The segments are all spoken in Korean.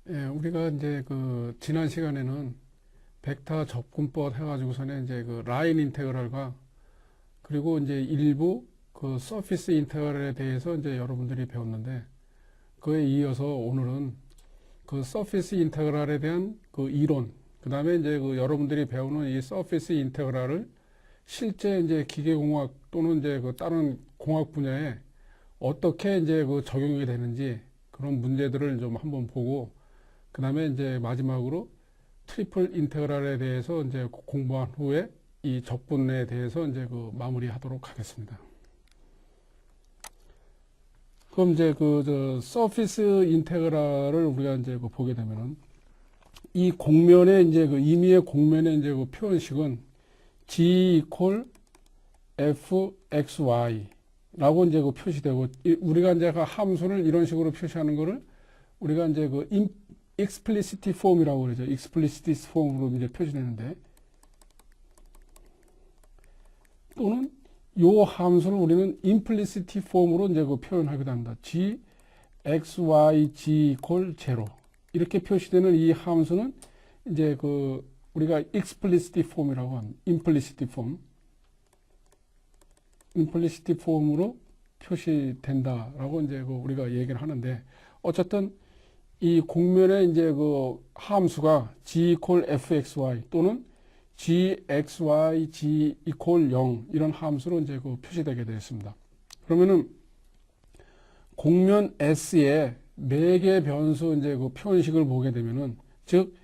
예, 우리가 이제 그 지난 시간에는 벡터 접근법 해가지고서는 이제 그 라인 인테그랄과 그리고 이제 일부 그 서피스 인테그랄에 대해서 이제 여러분들이 배웠는데 그에 이어서 오늘은 그 서피스 인테그랄에 대한 그 이론, 그 다음에 이제 그 여러분들이 배우는 이 서피스 인테그랄을 실제 이제 기계공학 또는 이제 그 다른 공학 분야에 어떻게 이제 그 적용이 되는지 그런 문제들을 좀 한번 보고 그 다음에 이제 마지막으로 트리플 인테그랄에 대해서 이제 공부한 후에 이 적분에 대해서 이제 그 마무리하도록 하겠습니다. 그럼 이제 그 서피스 인테그랄을 우리가 이제 그 보게 되면은 이 공면의 이제 그 임의의 공면의 이제 그 표현식은 g equal fxy 라고 이제 그 표시되고 우리가 이제 그 함수를 이런 식으로 표시하는 거를 우리가 이제 그 explicit form이라고 그러죠. explicit form으로 이제 표시되는데 또는 요 함수를 우리는 implicit form으로 이제 그 표현하기도 합니다. g x y g equal 0 이렇게 표시되는 이 함수는 이제 그 우리가 explicit form이라고 합니다. implicit form으로 표시된다라고 이제 그 우리가 얘기를 하는데 어쨌든 이 공면의 이제 그 함수가 g equal fxy 또는 gxy g equal 0 이런 함수로 이제 그 표시되게 되었습니다. 그러면은 공면 S의 매개 변수 이제 그 표현식을 보게 되면은 즉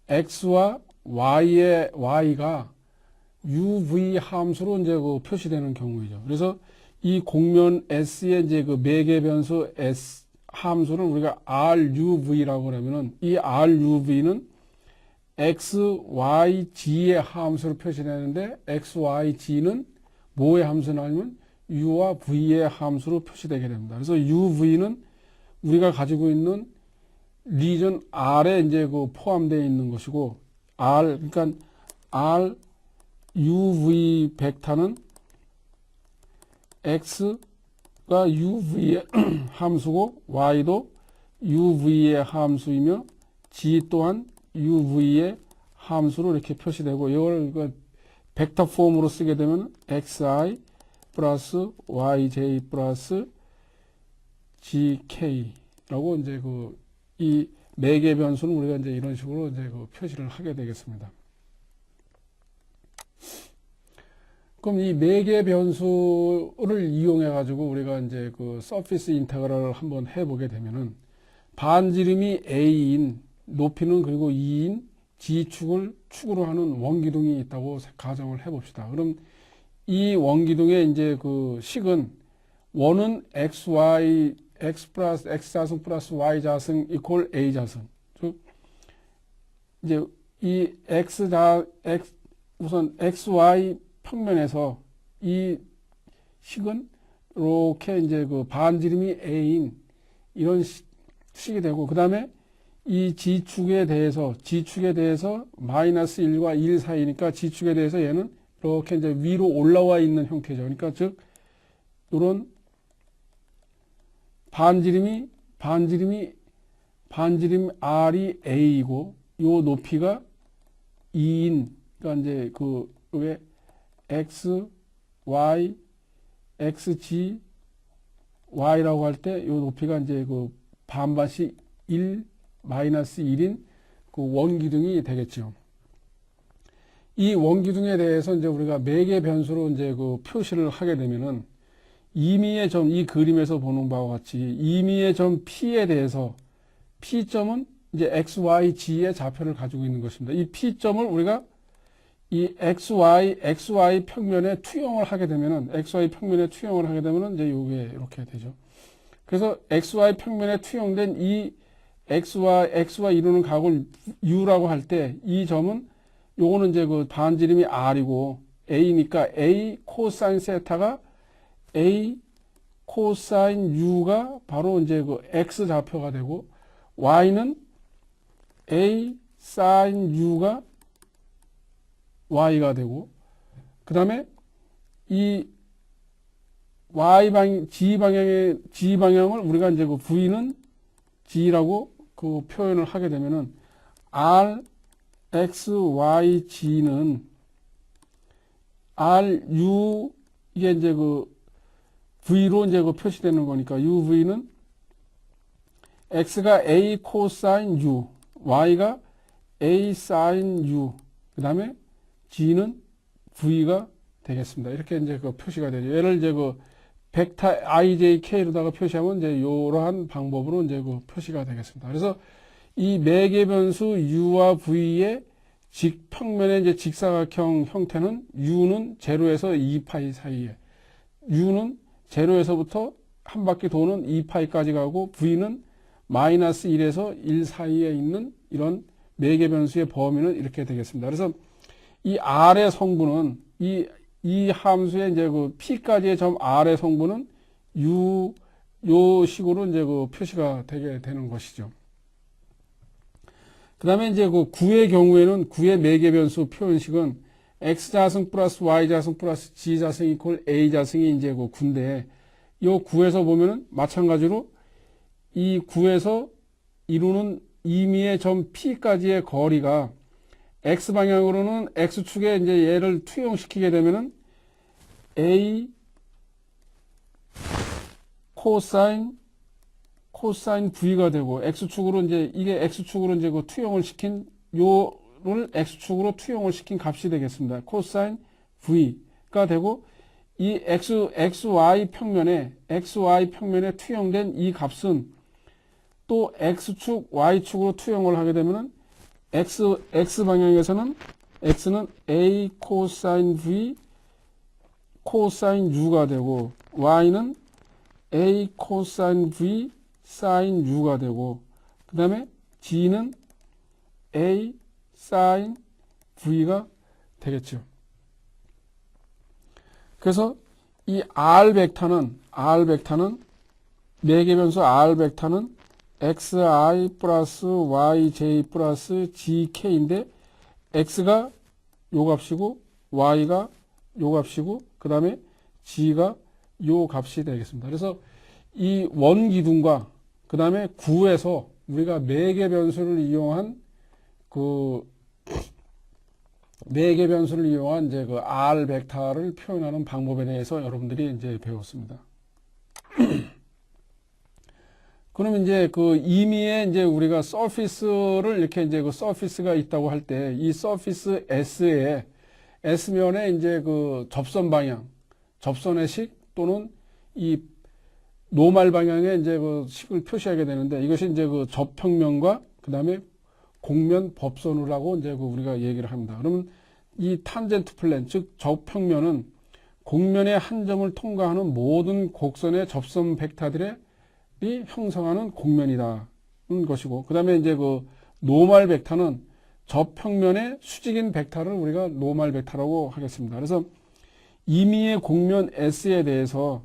x와 y의 y가 uv 함수로 이제 그 표시되는 경우이죠. 그래서 이 공면 S의 이제 그 매개 변수 S 함수를 우리가 RUV라고 그러면은 이 RUV는 X, Y, G의 함수로 표시되는데 X, Y, G는 뭐의 함수냐면 U와 V의 함수로 표시되게 됩니다. 그래서 UV는 우리가 가지고 있는 리전 R에 이제 그 포함되어 있는 것이고 그러니까 R, UV 벡터는 X가 UV의 함수고 Y도 UV의 함수이며 G 또한 UV의 함수로 이렇게 표시되고 이걸 그 벡터 폼으로 쓰게 되면 XI 플러스 YJ 플러스 GK라고 이제 그 이 매개 변수는 우리가 이제 이런 식으로 이제 그 표시를 하게 되겠습니다. 그럼 이 매개 변수를 이용해 가지고 우리가 이제 그 서피스 인테그랄을 한번 해보게 되면은 반지름이 a인 높이는 그리고 2인 g축을 축으로 하는 원기둥이 있다고 가정을 해봅시다. 그럼 이 원기둥의 이제 그 식은 원은 x 플러스 x자승 플러스 y자승 이퀄 a자승. 즉 이제 이 우선 xy 평면에서 이 식은 이렇게 이제 그 반지름이 a인 이런 식이 되고 그 다음에 이 g축에 대해서 마이너스 1과 1 사이니까 g축에 대해서 얘는 이렇게 이제 위로 올라와 있는 형태죠. 그러니까 즉 이런 반지름 r이 a이고 요 높이가 2인 그러니까 이제 그 왜 x, y, xg, y라고 할 때 요 높이가 이제 그 반반씩 1, 마이너스 1인 그 원기둥이 되겠죠. 이 원기둥에 대해서 이제 우리가 매개 변수로 이제 그 표시를 하게 되면은 임의의 점, 이 그림에서 보는 바와 같이 임의의 점 P에 대해서 P점은 이제 X, Y, G의 좌표를 가지고 있는 것입니다. 이 P점을 우리가 이 XY 평면에 투영을 하게 되면은 이제 요게 이렇게 되죠. 그래서 XY 평면에 투영된 이 X와 이루는 각을 U라고 할 때 이 점은 요거는 이제 그 반지름이 R이고 A니까 A 코사인 세타가 A 코사인 U가 바로 이제 그 X 좌표가 되고 Y는 A 사인 U가 Y가 되고 그 다음에 이 G 방향을 우리가 이제 그 V는 G라고 그 표현을 하게 되면은 R, X, Y, G는 R, U, 이게 이제 그 V로 이제 그 표시되는 거니까 UV는 X가 A 코사인 U, Y가 A 사인 U, 그 다음에 G는 V가 되겠습니다. 이렇게 이제 그 표시가 되죠. 얘를 이제 그 벡터 IJK로다가 표시하면 이제 이러한 방법으로 이제 그 표시가 되겠습니다. 그래서 이 매개 변수 U와 V의 평면의 이제 직사각형 형태는 U는 0에서 2파이 사이에, U는 0에서부터 한 바퀴 도는 2파이까지 가고 V는 마이너스 1에서 1 사이에 있는 이런 매개 변수의 범위는 이렇게 되겠습니다. 그래서 이 R의 성분은 이 함수의 이제 그 P까지의 점 R의 성분은 요 식으로 이제 그 표시가 되게 되는 것이죠. 그 다음에 이제 그 9의 경우에는 9의 매개 변수 표현식은 X자승 플러스 Y자승 플러스 G자승 이퀄 A자승이 이제 그 9인데, 요 9에서 보면은 마찬가지로 이 9에서 이루는 임의의 점 P까지의 거리가 X방향으로는 X축에 이제 얘를 투영시키게 되면은 A 코사인 V가 되고, X축으로 이제 이게 X축으로 이제 그 투영을 시킨 요를 X축으로 투영을 시킨 값이 되겠습니다. 코사인 V가 되고, 이 XY 평면에 투영된 이 값은 또 X축, Y축으로 투영을 하게 되면은 X 방향에서는 X는 A 코사인 V 코사인 U가 되고, Y는 A 코사인 V 사인 U가 되고, 그 다음에 G는 A 사인 V가 되겠죠. 그래서 이 R 벡터는 매개 변수 R 벡터는 xi 플러스 yj 플러스 gk인데, x가 요 값이고 y가 요 값이고 그 다음에 g가 요 값이 되겠습니다. 그래서 이 원기둥과 그 다음에 9에서 우리가 매개 변수를 이용한 이제 그 R 벡터를 표현하는 방법에 대해서 여러분들이 이제 배웠습니다. 그러면 이제 그 임의의 이제 우리가 서피스를 이렇게 이제 그 서피스가 있다고 할 때, 이 서피스 S면에 이제 그 접선 방향, 접선의 식 또는 이 노말 방향의 이제 그 식을 표시하게 되는데, 이것이 이제 그 접평면과 그 다음에 곡면 법선우라고 이제 그 우리가 얘기를 합니다. 그러면 이 탄젠트 플레인, 즉 접평면은 곡면의 한 점을 통과하는 모든 곡선의 접선 벡터들의 형성하는 곡면이다는 것이고, 그 다음에 이제 그 노멀 벡터는 접평면의 수직인 벡터를 우리가 노멀 벡터라고 하겠습니다. 그래서 임의의 곡면 S에 대해서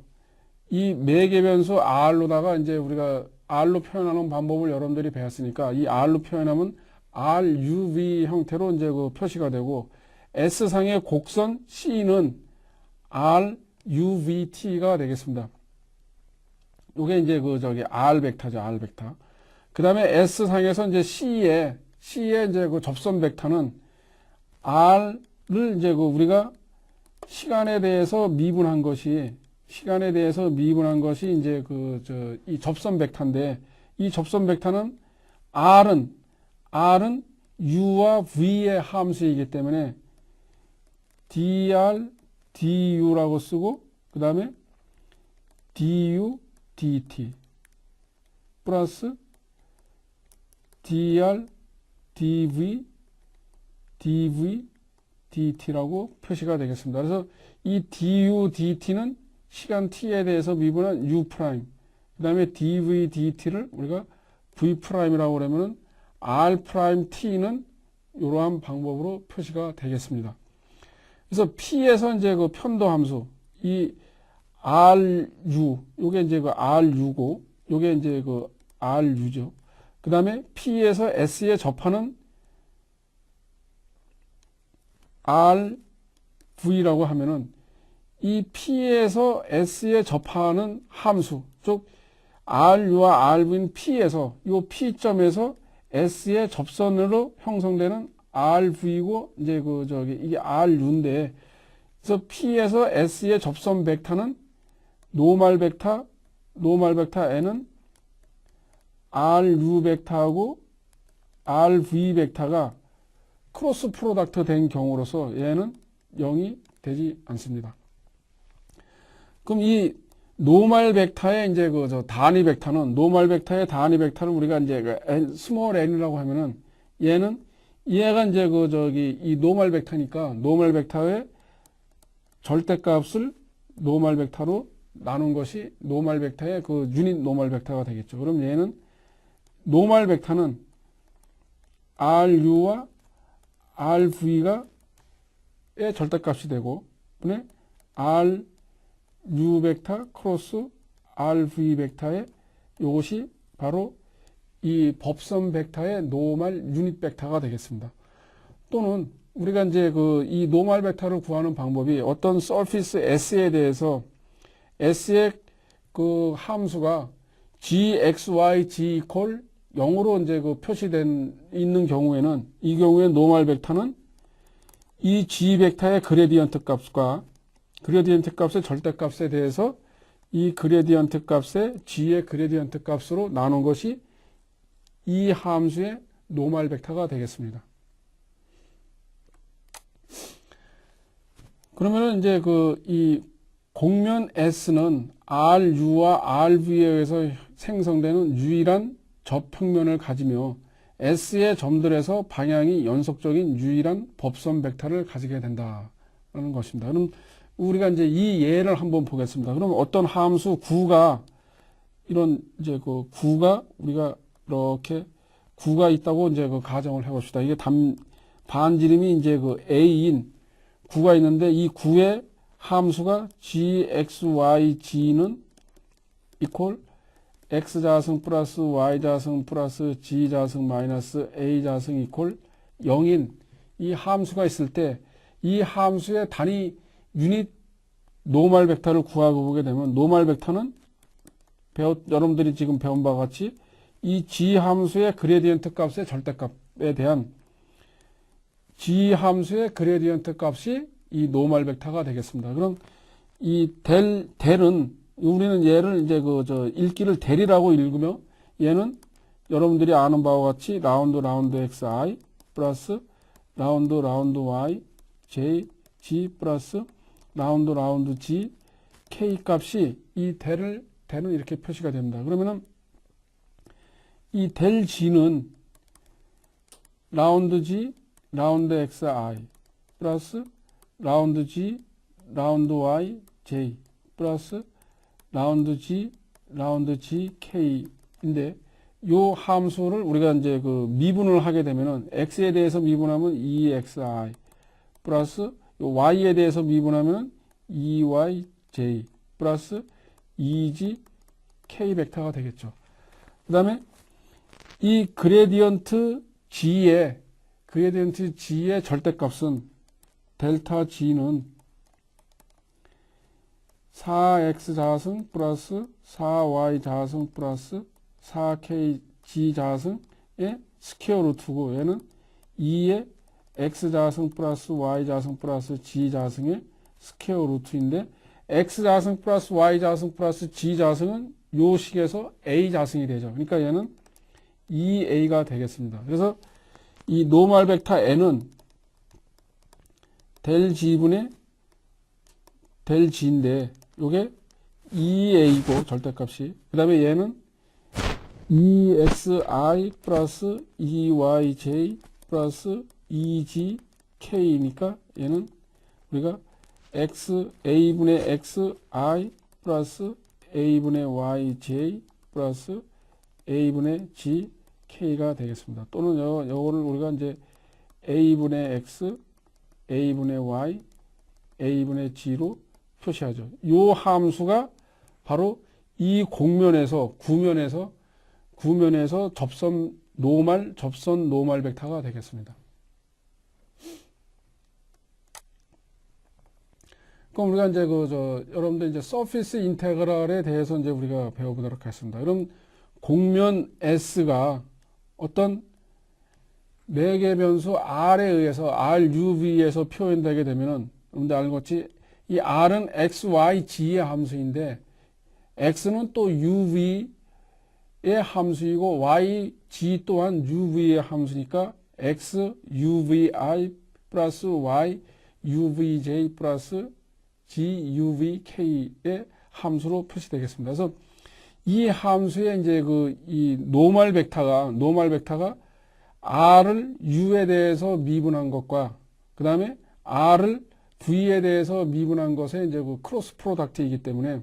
이 매개 변수 R로다가 이제 우리가 R로 표현하는 방법을 여러분들이 배웠으니까, 이 R로 표현하면 RUV 형태로 이제 그 표시가 되고, S상의 곡선 C는 RUVT가 되겠습니다. 요게 이제 그 R 벡터죠, R 벡터. 그 다음에 S상에서 이제 C의 이제 그 접선 벡터는 R를 이제 그 우리가 시간에 대해서 미분한 것이 이제 이 접선 벡터인데, 이 접선 벡터는 R은 U와 V의 함수이기 때문에 dr, du라고 쓰고, 그 다음에 du, dt 플러스 dr, dv, dt라고 표시가 되겠습니다. 그래서 이 du, dt는 시간 t에 대해서 미분한 u', 그 다음에 dv, dt를 우리가 v'이라고 그러면은 r't는 이러한 방법으로 표시가 되겠습니다. 그래서 P에서 이제 그 편도 함수, 이 RU, 요게 이제 그 RU고, 요게 이제 그 RU죠. 그 다음에 P에서 S에 접하는 RV라고 하면은 이 P에서 S에 접하는 함수, 즉 Ru와 R인 P에서 이 P점에서 S의 접선으로 형성되는 RV고 이제 이게 Ru인데 그래서 P에서 S의 접선 벡터는 노멀 벡터 N은 RU 벡터하고 RV 벡터가 크로스 프로덕트 된 경우로서 얘는 0이 되지 않습니다. 그럼 이 노멀 벡터의 이제 단위 벡터는 노멀 벡터의 단위 벡터를 우리가 이제 스몰 n이라고 하면은 얘가 이제 이 노멀 벡터니까 노멀 벡터의 절대값을 노멀 벡터로 나눈 것이 노멀 벡터의 유닛 노멀 벡터가 되겠죠. 그럼 얘는 노멀 벡터는 RU와 RV가 의 절대값이 되고 그다음에 RU 벡터 크로스 RV 벡터의 이것이 바로 이 법선 벡터의 노멀 유닛 벡터가 되겠습니다. 또는 우리가 이제 이 노멀 벡터를 구하는 방법이 어떤 서피스 S에 대해서 S의 함수가 gxy g 이퀄 0으로 이제 표시된 있는 경우에는 이 경우에 노멀 벡터는 이 g 벡터의 그레디언트 값과 그레디언트 값의 절대값에 대해서 이 그레디언트 값의 g의 그레디언트 값으로 나눈 것이 이 함수의 노멀 벡터가 되겠습니다. 그러면은 이제 이 곡면 S는 RU와 RV에 의해서 생성되는 유일한 접평면을 가지며 S의 점들에서 방향이 연속적인 유일한 법선 벡터를 가지게 된다는 것입니다. 그럼 우리가 이제 이 예를 한번 보겠습니다. 그럼 어떤 함수 구가 이런 이제 구가 우리가 이렇게 구가 있다고 이제 가정을 해봅시다. 이게 반지름이 이제 A인 구가 있는데 이 구의 함수가 gxyg는 이퀄 x자승 플러스 y자승 플러스 g자승 마이너스 a자승 이퀄 0인 이 함수가 있을 때 이 함수의 단위 유닛 노멀 벡터를 구하고 보게 되면 노멀 벡터는 여러분들이 지금 배운 바와 같이 이 g 함수의 그레디언트 값의 절대값에 대한 g 함수의 그레디언트 값이 이 노멀 벡터가 되겠습니다. 그럼 이 델은 우리는 얘를 이제 읽기를 델이라고 읽으며 얘는 여러분들이 아는 바와 같이 라운드 xi 플러스 라운드 y j g 플러스 라운드 g k 값이 이 델은 이렇게 표시가 됩니다. 그러면은 이 델 g는 라운드 g 라운드 xi 플러스 라운드 g 라운드 y j 플러스 라운드 g k인데 요 함수를 우리가 이제 미분을 하게 되면은 x에 대해서 미분하면 2xi 플러스 y에 대해서 미분하면 2yj 플러스 2g k 벡터가 되겠죠. 그 다음에 이 그레디언트 g의 절대값은 델타 g는 4x 자승 플러스 4y 자승 플러스 4k g 자승의 스퀘어 루트고 얘는 2의 x 자승 플러스 y 자승 플러스 g 자승의 스퀘어 루트인데 x 자승 플러스 y 자승 플러스 g 자승은 요 식에서 a 자승이 되죠. 그러니까 얘는 2a가 되겠습니다. 그래서 이 노멀 벡터 n은 델 g분의 델 g인데 요게 2a고 절대값이 그 다음에 얘는 2xi 플러스 2yj 플러스 2gk니까 얘는 우리가 a분의 xi 플러스 a분의 yj 플러스 a분의 gk가 되겠습니다. 또는 요거를 우리가 이제 a분의 x a분의 y a분의 g로 표시하죠. 요 함수가 바로 이 구면에서 접선 노멀 벡터가 되겠습니다. 그럼 우리가 이제 여러분들 이제 서피스 인테그랄에 대해서 이제 우리가 배워보도록 하겠습니다. 그럼 곡면 S가 어떤 매개 변수 R에 의해서 RUV에서 표현되게 되면은 여러분들 알는 것이 이 R은 X, Y, G의 함수인데 X는 또 UV의 함수이고 Y, G 또한 UV의 함수니까 X, UVI 플러스 Y, UVJ 플러스 G, UVK의 함수로 표시되겠습니다. 그래서 이 함수의 이제 이 노멀 벡터가 R을 U에 대해서 미분한 것과 그 다음에 R을 V에 대해서 미분한 것의 이제 크로스 프로덕트이기 때문에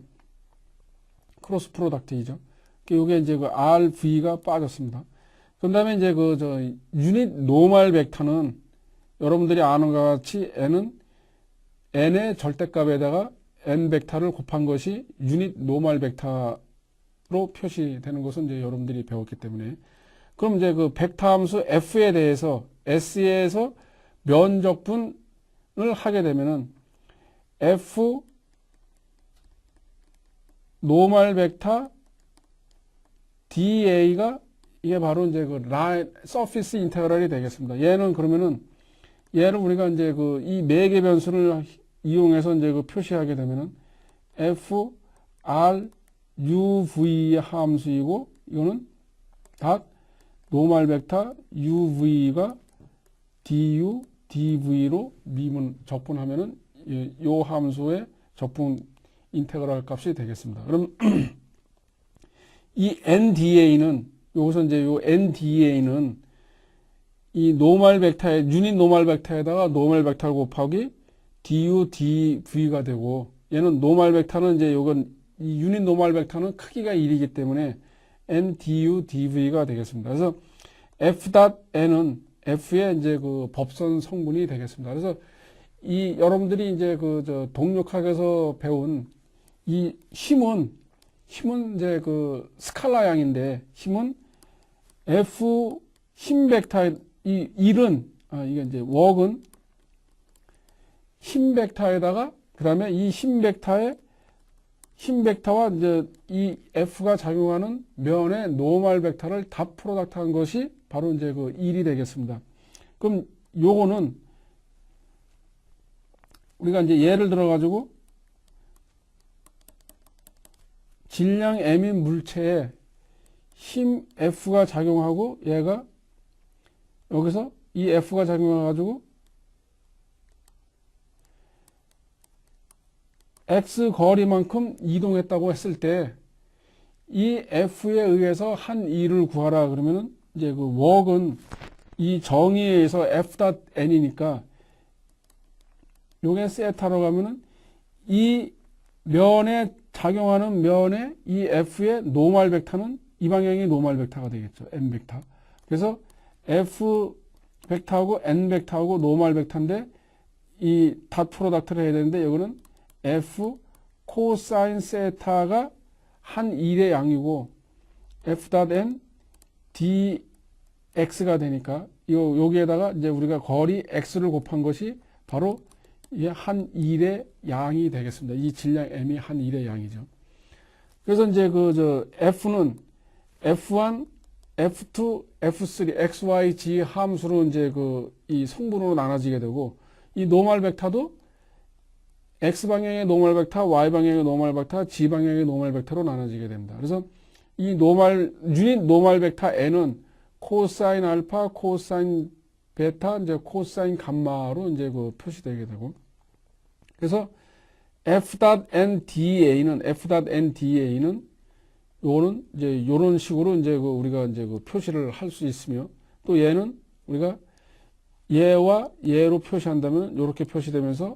크로스 프로덕트이죠. 이게 이제 RV가 빠졌습니다. 그 다음에 이제 유닛 노멀 벡터는 여러분들이 아는 것과 같이 N은 N의 절대값에다가 N 벡터를 곱한 것이 유닛 노멀 벡터로 표시되는 것은 이제 여러분들이 배웠기 때문에 그럼 이제 벡터 함수 F에 대해서 S에서 면적분을 하게 되면은 F 노멀 벡터 DA가 이게 바로 이제 라인 서피스 인테그랄이 되겠습니다. 얘는 그러면은 얘를 우리가 이제 이 매개 변수를 이용해서 이제 표시하게 되면은 F R U V 함수이고 이거는 닷 노멀 벡터 UV가 DU DV로 적분하면은 이 함수의 적분 인테그랄 값이 되겠습니다. 그럼 이 NDA는 여기서 이제 요 NDA는 이 노멀 벡터에 유닛 노멀 벡터에다가 노멀 벡터를 곱하기 DU DV가 되고 얘는 노멀 벡터는 이제 요건 이 유닛 노멀 벡터는 크기가 1이기 때문에 NDU DV가 되겠습니다. 그래서 F.N은 F의 이제 법선 성분이 되겠습니다. 그래서 이 여러분들이 이제 동력학에서 배운 이 힘은 이제 스칼라 양인데 힘은 F 힘 벡터 이 1은 이게 이제 웍은 힘 벡터에다가 그다음에 이 힘 벡터와 이제 이 F가 작용하는 면의 노멀 벡터를 닷 프로덕트 한 것이 바로 이제 1이 되겠습니다. 그럼 요거는 우리가 이제 예를 들어 가지고 질량 M인 물체에 힘 F가 작용하고 얘가 여기서 이 F가 작용해 가지고 X 거리만큼 이동했다고 했을 때 이 F에 의해서 한 E를 구하라 그러면은 이제 웍은 이 정의에 의해서 F.N이니까 요게 세타로 가면은 이 면에 작용하는 면에 이 F의 노멀 벡터는 이 방향이 노멀 벡터가 되겠죠. N 벡터. 그래서 F 벡터하고 N 벡터하고 노멀 벡터인데 이 닷 프로덕트를 해야 되는데 여기는 F 코사인 세타가 한 1의 양이고 F.N dx가 되니까 여기에다가 이제 우리가 거리 x를 곱한 것이 바로 이게 한 1의 양이 되겠습니다. 이 질량 m이 한 1의 양이죠. 그래서 이제 f는 f1, f2, f3, x, y, g 함수로 이제 이 성분으로 나눠지게 되고 이 노멀 벡터도 x 방향의 노멀 벡터, y 방향의 노멀 벡터, g 방향의 노멀 벡터로 나눠지게 됩니다. 그래서 이 유닛 노멀 벡터 n은 코사인 알파, 코사인 베타, 이제 코사인 감마로 이제 표시되게 되고. 그래서 F.NDA는 요거는 이제 요런 식으로 이제 우리가 이제 표시를 할 수 있으며 또 얘는 우리가 얘와 얘로 표시한다면 요렇게 표시되면서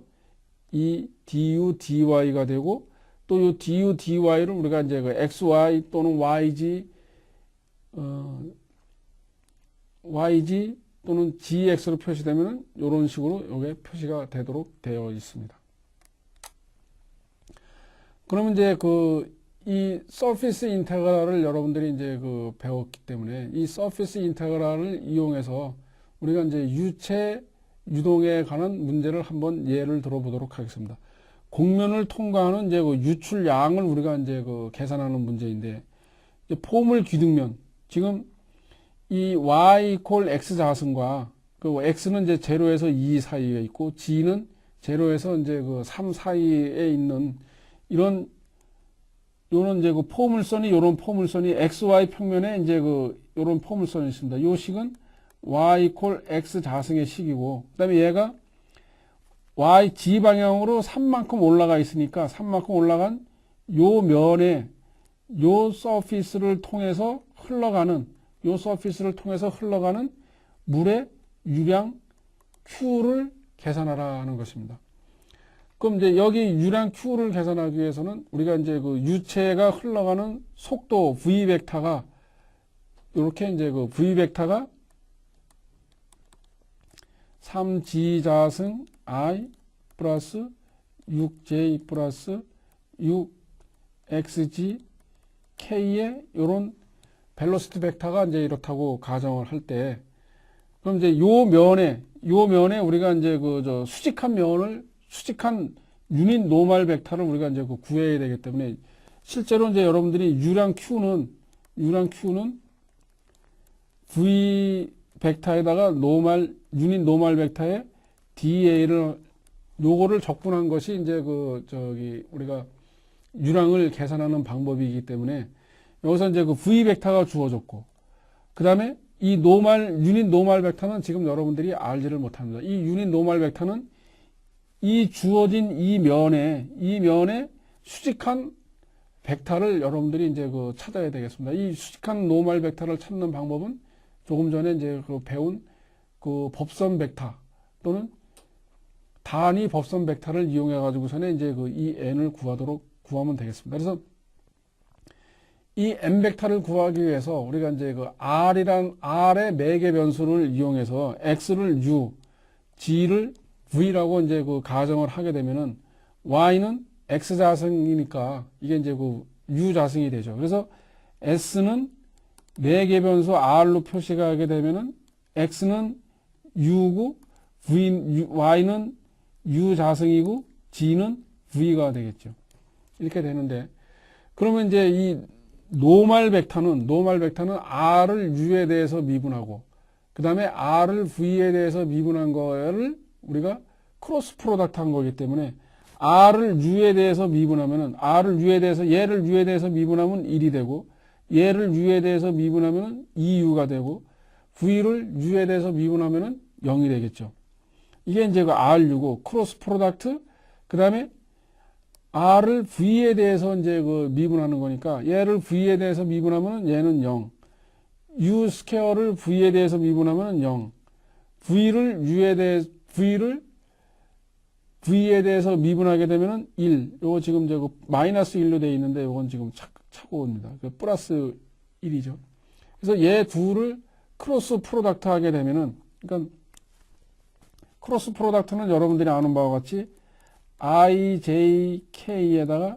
이 du dy가 되고 또 요 du dy를 우리가 이제 xy 또는 yg yg 또는 gx로 표시되면 이런 식으로 이게 표시가 되도록 되어 있습니다. 그러면 이제 이 서피스 인테그랄을 여러분들이 이제 배웠기 때문에 이 서피스 인테그랄을 이용해서 우리가 이제 유체 유동에 관한 문제를 한번 예를 들어보도록 하겠습니다. 곡면을 통과하는 이제 그 유출량을 우리가 이제 그 계산하는 문제인데, 이제 포물 기둥면, 지금 이 y equal x 자승과 그 x는 이제 0에서 2 사이에 있고 g는 0에서 이제 그 3 사이에 있는 이런 요런 이제 그 포물선이 요런 포물선이 xy 평면에 이제 그 요런 포물선이 있습니다. 요 식은 y equal x 자승의 식이고, 그다음에 얘가 y g 방향으로 3만큼 올라가 있으니까 3만큼 올라간 요 면에 요 서피스를 통해서 흘러가는 물의 유량 Q를 계산하라는 것입니다. 그럼 이제 여기 유량 Q를 계산하기 위해서는 우리가 이제 그 유체가 흘러가는 속도 V 벡터가 이렇게 이제 그 V 벡터가 3G 자승 I 플러스 6J 플러스 6XG K의 요런 벨로시티 벡터가 이제 이렇다고 가정을 할 때, 그럼 이제 요 면에 우리가 이제 그 수직한 유닛 노멀 벡터를 우리가 이제 그 구해야 되기 때문에, 실제로 이제 여러분들이 유량 Q는 V 벡터에다가 유닛 노멀 벡터에 DA를 요거를 적분한 것이 이제 우리가 유량을 계산하는 방법이기 때문에, 여기서 이제 그 V 벡터가 주어졌고, 그 다음에 이 유닛 노멀 벡터는 지금 여러분들이 알지를 못합니다. 이 유닛 노멀 벡터는 이 주어진 이 면에 수직한 벡터를 여러분들이 이제 그 찾아야 되겠습니다. 이 수직한 노멀 벡터를 찾는 방법은 조금 전에 이제 그 배운 그 법선 벡터 또는 단위 법선 벡터를 이용해 가지고서는 이제 그 이 n을 구하면 되겠습니다. 그래서 이 n 벡터를 구하기 위해서 우리가 이제 그 r의 매개 변수를 이용해서 x를 u, g를 v라고 이제 그 가정을 하게 되면은 y는 x 자승이니까 이게 이제 그 u 자승이 되죠. 그래서 s는 매개 변수 r로 표시가 하게 되면은 x는 u고 y는 u 자승이고 g는 v가 되겠죠. 이렇게 되는데, 그러면 이제 이 노멀 벡터는 r을 u에 대해서 미분하고, 그 다음에 r을 v에 대해서 미분한 거를 우리가 크로스 프로덕트 한 거기 때문에, r을 u에 대해서 미분하면은 얘를 u에 대해서 미분하면 1이 되고, 얘를 u에 대해서 미분하면은 2u가 되고, v를 u에 대해서 미분하면은 0이 되겠죠. 이게 이제 그 ru고 크로스 프로덕트, 그 다음에 r을 v에 대해서 이제 그 미분하는 거니까, 얘를 v에 대해서 미분하면 얘는 0, u 스퀘어를 v에 대해서 미분하면 0, v를 v에 대해서 미분하게 되면은 1. 요거 지금 이제 그 마이너스 1로 되어 있는데, 요건 지금 차고 옵니다. 플러스 1이죠. 그래서 얘 둘을 크로스 프로덕트 하게 되면은, 그러니까 크로스 프로덕트는 여러분들이 아는 바와 같이 ijk에다가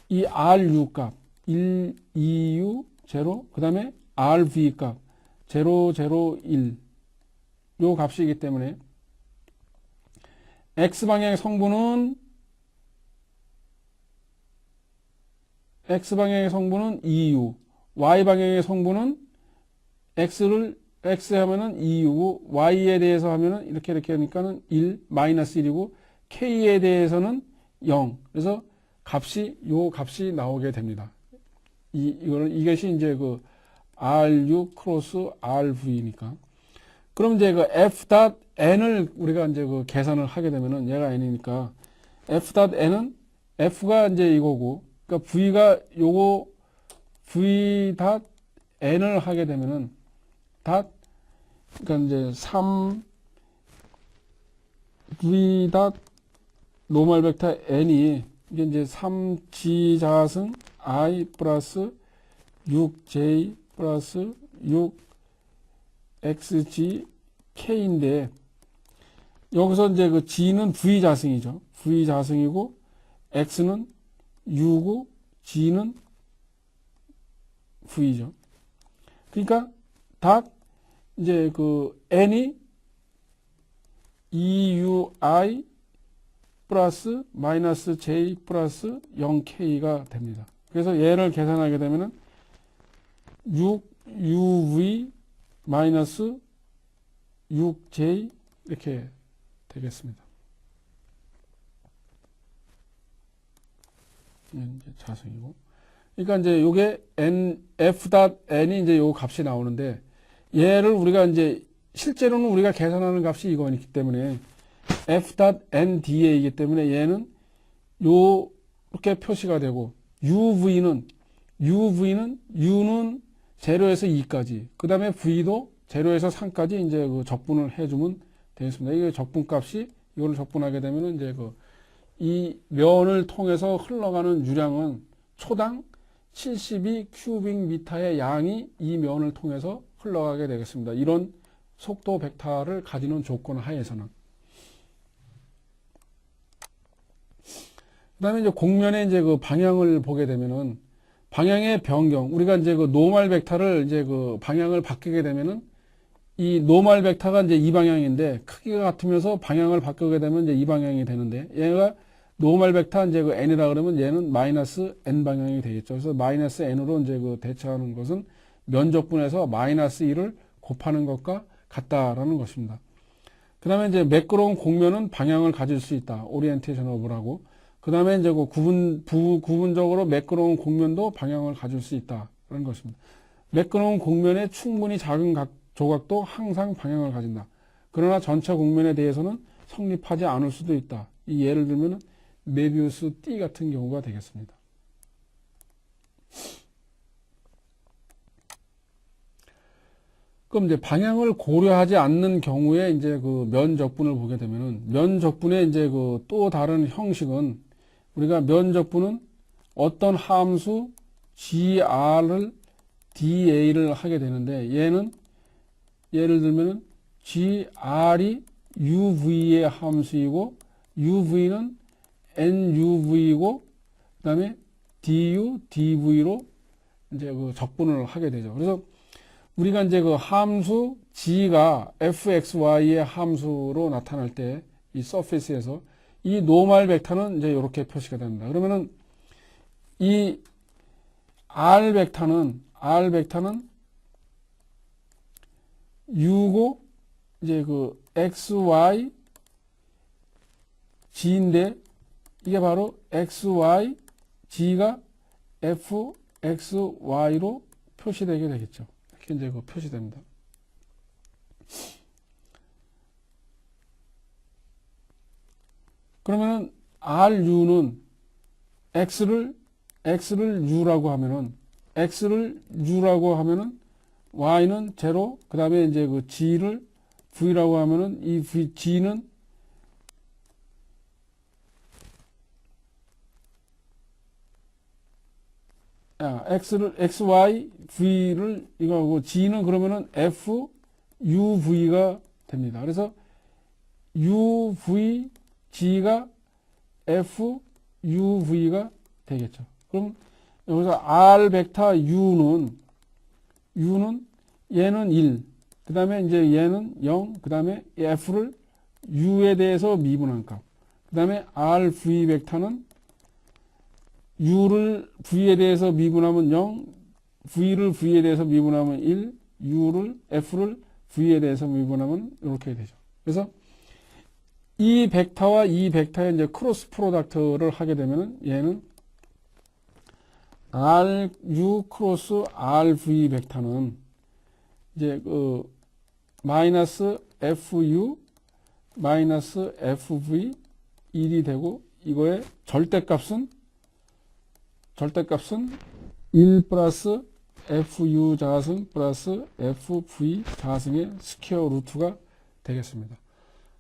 이 ru 값 1, 2u, 0, 그 다음에 rv 값 0, 0, 1 요 값이기 때문에 x방향의 성분은 2u, y방향의 성분은 x 하면은 2u고, y에 대해서 하면은 이렇게 하니까는 1, 마이너스 1이고, k에 대해서는 0. 그래서 요 값이 나오게 됩니다. 이것이 이제 그 ru 크로스 rv니까. 그럼 이제 그 f.n을 우리가 이제 그 계산을 하게 되면은 얘가 n이니까 f.n은 f가 이제 이거고, 그러니까 v가 요거 v.n을 하게 되면은 그러니까 이제 3v. 노멀 벡터 n이 이게 이제 3g 자승 I 플러스 6j 플러스 6xg k인데, 여기서 이제 그 g는 v 자승이죠. v 자승이고, x는 u고, g는 v죠. 그러니까 이제 그 n이 EUI 플러스 마이너스 j 플러스 0k가 됩니다. 그래서 얘를 계산하게 되면은 6uv 마이너스 6j 이렇게 되겠습니다. 이제 자승이고. 그러니까 이제 요게 f.n이 이제 요 값이 나오는데 얘를 우리가 이제 실제로는 우리가 계산하는 값이 이거이기 때문에 f.nd이기 때문에 얘는 요렇게 표시가 되고 uv는 u는 0에서 2까지 그 다음에 v도 0에서 3까지 이제 그 적분을 해주면 되겠습니다. 이게 적분값이 이거를 적분하게 되면은 이제 이 면을 통해서 흘러가는 유량은 초당 72 큐빅미터의 양이 이 면을 통해서 흘러가게 되겠습니다. 이런 속도 벡터를 가지는 조건 하에서는. 그 다음에 이제 곡면의 이제 그 방향을 보게 되면은 방향의 변경, 우리가 이제 그 노멀 벡터를 이제 그 방향을 바뀌게 되면은 이 노멀 벡터가 이제 이 방향인데 크기가 같으면서 방향을 바꾸게 되면 이제 이 방향이 되는데 얘가 노멀 벡터 이제 그 n이라 그러면 얘는 마이너스 n 방향이 되겠죠. 그래서 마이너스 n으로 이제 그 대처하는 것은 면적분에서 마이너스 1을 곱하는 것과 같다라는 것입니다. 그 다음에 이제 매끄러운 곡면은 방향을 가질 수 있다. 오리엔테이션 오브라고. 그 다음에 이제 그 구분적으로 매끄러운 곡면도 방향을 가질 수 있다라는 것입니다. 매끄러운 곡면에 충분히 작은 조각도 항상 방향을 가진다. 그러나 전체 곡면에 대해서는 성립하지 않을 수도 있다. 이 예를 들면 메비우스 띠 같은 경우가 되겠습니다. 그럼 이제 방향을 고려하지 않는 경우에 이제 그 면적분을 보게 되면은 면적분의 이제 그 또 다른 형식은 우리가 면적분은 어떤 함수 gr을 da를 하게 되는데 얘는 예를 들면은 gr이 uv의 함수이고 uv는 nuv이고 그다음에 du dv로 이제 그 적분을 하게 되죠. 그래서 우리가 이제 그 함수 g가 fxy의 함수로 나타날 때 이 서페이스에서 이 노멀 벡터는 이제 이렇게 표시가 됩니다. 그러면은 이 r 벡터는 u고 이제 그 xy g인데 이게 바로 xy g가 fxy로 표시되게 되겠죠. 이렇게 이제 그 표시됩니다. 그러면은 ru는 x를 u라고 하면은 y는 0, 그 다음에 이제 그 g를 v라고 하면은 이 g는 xy, v를 이거하고 g는 그러면은 f, uv가 됩니다. 그래서 uv, g가 f, uv가 되겠죠. 그럼 여기서 r 벡터 u는 얘는 1, 그 다음에 이제 얘는 0, 그 다음에 f를 u에 대해서 미분한 값, 그 다음에 rv 벡터는 u를 v에 대해서 미분하면 0, v를 v에 대해서 미분하면 1, f를 v에 대해서 미분하면 이렇게 되죠. 그래서 이 벡터와 이 벡터의 이제 크로스 프로덕트를 하게 되면은 얘는 ru 크로스 rv 벡터는 이제 그 마이너스 fu 마이너스 fv 1이 되고 이거의 절대값은 1 플러스 fu 자승 플러스 fv 자승의 스퀘어 루트가 되겠습니다.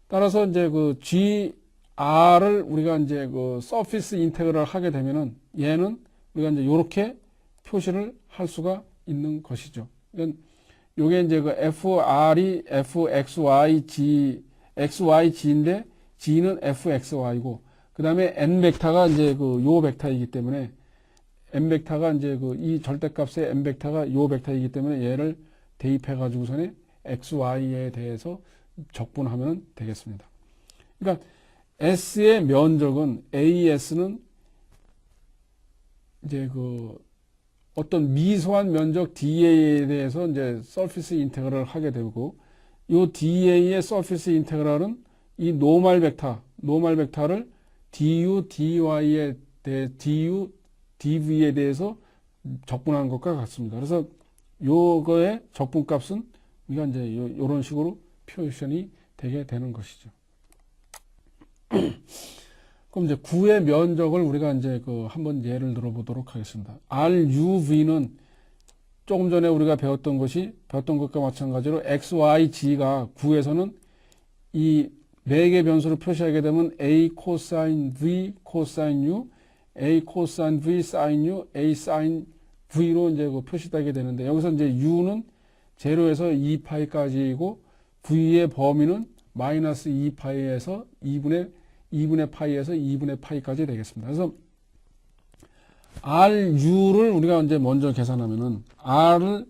따라서 이제 그 gr을 우리가 이제 그 서피스 인테그럴 하게 되면은 얘는 우리가 이제 이렇게 표시를 할 수가 있는 것이죠. 그러니까 요게 이제 그 fr이 xyg인데 g는 fxy고 그 다음에 n 벡터가 이제 그 요 벡터이기 때문에 n 벡터가 이제 그 이 절대값의 n 벡터가 요 벡터이기 때문에 얘를 대입해 가지고서는 xy에 대해서 적분하면 되겠습니다. 그러니까 S의 면적은 AS는 이제 그 어떤 미소한 면적 DA에 대해서 이제 서피스 인테그랄을 하게 되고, 이 DA의 서피스 인테그랄은 이 노멀 벡터를 du, dy에 대해 du, dv에 대해서 적분하는 것과 같습니다. 그래서 요거의 적분값은 우리가 이제 요런 식으로 표현이 되게 되는 것이죠. 그럼 이제 구의 면적을 우리가 이제 그 한번 예를 들어보도록 하겠습니다. RUV는 조금 전에 우리가 배웠던 것과 마찬가지로 XYG가 구에서는 이 네 개 변수를 표시하게 되면 A 코사인 V 코사인 U, A 코사인 V 사인 U, A 사인 V로 이제 그 표시되게 되는데, 여기서 이제 U는 0에서 2파이까지이고 V의 범위는 마이너스 2파이에서 2분의 파이에서 2분의 파이까지 되겠습니다. 그래서 RU를 우리가 이제 먼저 계산하면은 R을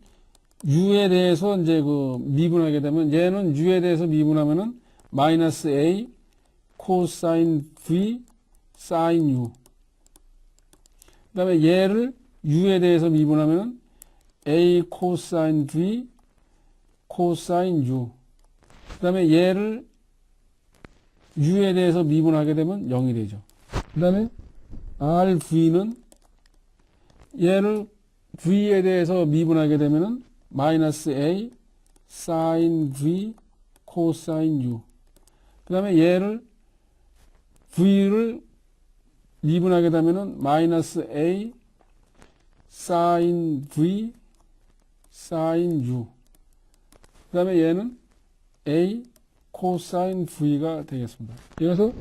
U에 대해서 이제 그 미분하게 되면, 얘는 U에 대해서 미분하면은 마이너스 A 코사인 V 사인 U. 그 다음에 얘를 U에 대해서 미분하면은 A 코사인 V 코사인 U. 그 다음에 얘를 U에 대해서 미분하게 되면 0이 되죠. 그 다음에 RV는 얘를 V에 대해서 미분하게 되면은 마이너스 A 사인 V 코사인 U. 그 다음에 얘를 V를 미분하게 되면은 마이너스 A 사인 V 사인 U. 그 다음에 얘는 A 코사인 V가 되겠습니다. 그래서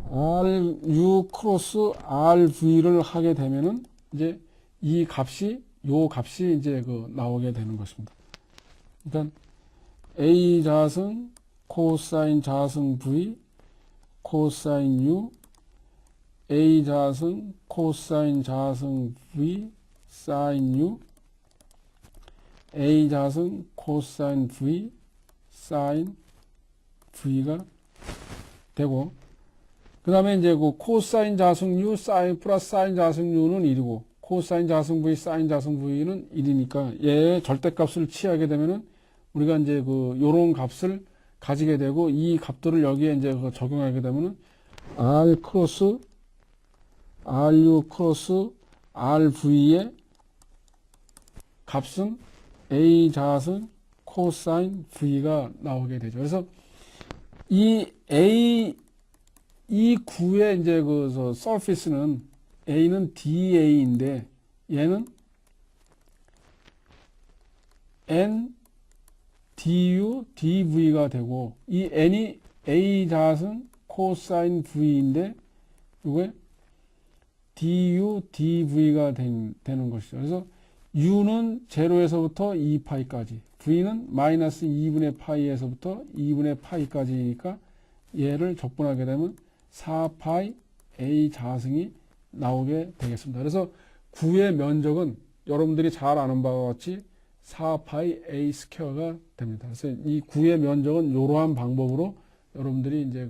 RU 크로스 RV를 하게 되면은 이제 요 값이 이제 그 나오게 되는 것입니다. 일단 A 자승 코사인 자승 V 코사인 U, A 자승 코사인 자승 V 사인 U, A 자승 코사인 V 사인 V가 되고, 그 다음에 이제 그 코사인 자승 U 사인 플러스 사인 자승 U는 1이고, 코사인 자승 V 사인 자승 V는 1이니까 얘의 절대값을 취하게 되면은 우리가 이제 그 요런 값을 가지게 되고, 이 값들을 여기에 이제 그 적용하게 되면은 R 크로스 RU 크로스 RV의 값은 A 자승 코사인 V가 나오게 되죠. 그래서 이 구의 이제 그 서피스는 A는 DA인데 얘는 N du dv가 되고, 이 n이 A 자승 코사인 V인데 이게 du dv가 되는 것이죠. 그래서 u는 0에서부터 2파이까지, v는 마이너스 2분의 파이에서부터 2분의 파이까지니까 얘를 적분하게 되면 4파이 A 자승이 나오게 되겠습니다. 그래서 구의 면적은 여러분들이 잘 아는 바와 같이 4파이 A 스퀘어가 됩니다. 그래서 이 구의 면적은 이러한 방법으로 여러분들이 이제